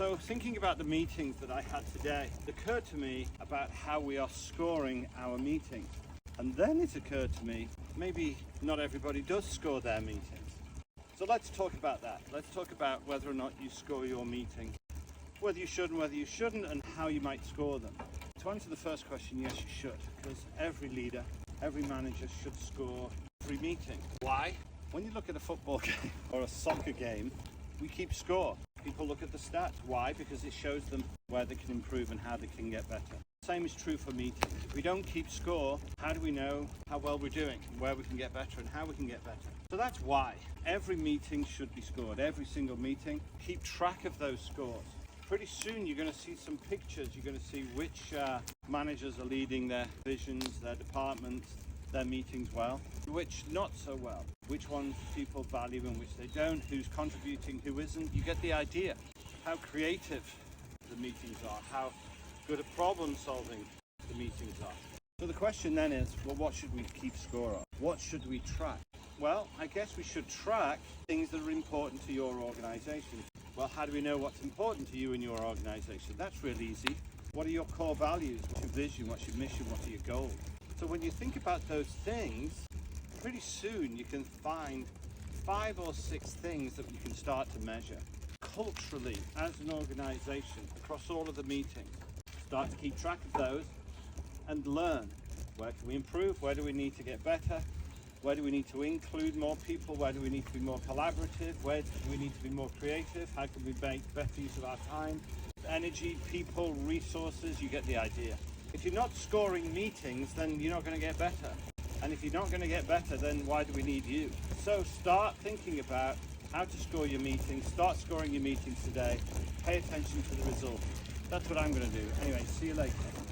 So thinking about the meetings that I had today, it occurred to me about how we are scoring our meetings. And then it occurred to me, maybe not everybody does score their meetings. So let's talk about that. Let's talk about whether or not you score your meetings, whether you should and whether you shouldn't, and how you might score them. To answer the first question, yes, you should, because every leader, every manager should score every meeting. Why? When you look at a football game or a soccer game, we keep score. People look at the stats. Why? Because it shows them where they can improve and how they can get better. Same is true for meetings. If we don't keep score, how do we know how well we're doing, where we can get better and how we can get better? So that's why every meeting should be scored. Every single meeting, keep track of those scores. Pretty soon you're going to see some pictures. You're going to see which managers are leading their divisions, their departments, their meetings well, which not so well, which ones people value and which they don't, who's contributing, who isn't. You get the idea. How creative the meetings are, how good at problem solving the meetings are. So the question then is, well, what should we keep score of? What should we track? Well, I guess we should track things that are important to your organization. Well, how do we know what's important to you and your organization? That's really easy. What are your core values? What's your vision? What's your mission? What are your goals? So when you think about those things, pretty soon you can find 5 or 6 things that you can start to measure. Culturally, as an organization, across all of the meetings, start to keep track of those and learn. Where can we improve? Where do we need to get better? Where do we need to include more people? Where do we need to be more collaborative? Where do we need to be more creative? How can we make better use of our time? Energy, people, resources, you get the idea. If you're not scoring meetings, then you're not going to get better. And if you're not going to get better, then why do we need you? So start thinking about how to score your meetings. Start scoring your meetings today. Pay attention to the results. That's what I'm going to do. Anyway, see you later.